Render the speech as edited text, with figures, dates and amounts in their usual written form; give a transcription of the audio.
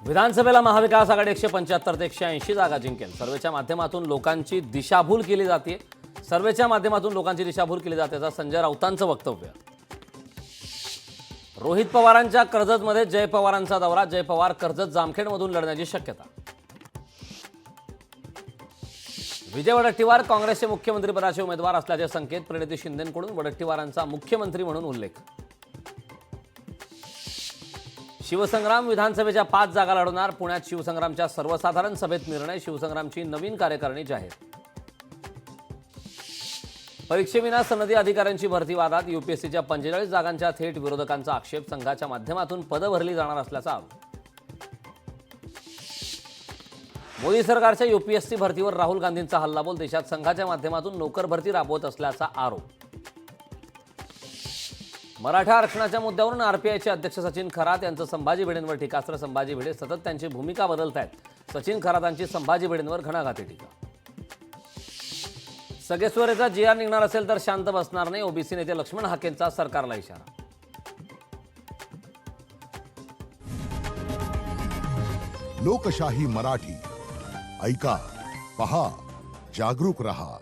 विधानसभेला महाविकास आघाडी 175 ते 180 जागा जिंकेल. सर्वेच्या माध्यमातून लोकांची दिशाभूल केली जाते. सर्वेच्या माध्यमातून लोकांची दिशाभूल केली जाते असं संजय राऊतांचं वक्तव्य. रोहित पवारांच्या कर्जतमध्ये जय पवारांचा दौरा. जय पवार कर्जत जामखेडमधून लढण्याची शक्यता. विजय वडेट्टीवार काँग्रेसचे मुख्यमंत्रीपदाचे उमेदवार असल्याचे संकेत. प्रणिती शिंदेंकडून वडेट्टीवारांचा मुख्यमंत्री म्हणून उल्लेख. शिवसंग्राम विधानसभेच्या 5 जागा लढवणार. पुण्यात शिवसंग्रामच्या सर्वसाधारण सभेत निर्णय. शिवसंग्रामची नवीन कार्यकारिणी जाहीर. परीक्षेविना सनदी अधिकाऱ्यांची भरती वादात. यूपीएससीच्या 45 जागांच्या थेट विरोधकांचा आक्षेप. संघाच्या माध्यमातून पदं भरली जाणार असल्याचा आरोप. मोदी सरकारच्या यूपीएससी भरतीवर राहुल गांधींचा हल्लाबोल. देशात संघाच्या माध्यमातून नोकर भरती राबवत असल्याचा आरोप. मराठा आरक्षणाच्या मुद्द्यावरून आरपीआयचे अध्यक्ष सचिन खरात यांचं संभाजी भिडेंवर टीकास्त्र. संभाजी भिडे सतत त्यांची भूमिका बदलत आहेत. सचिन खरातांची संभाजी भिडेंवर घणाघाती टीका. सगेश्वरीचा जीआर निघणार असेल तर शांत बसणार नाही. ओबीसी नेते लक्ष्मण हाकेंचा सरकारला इशारा. लोकशाही मराठी ऐका, पहा, जागरूक रहा.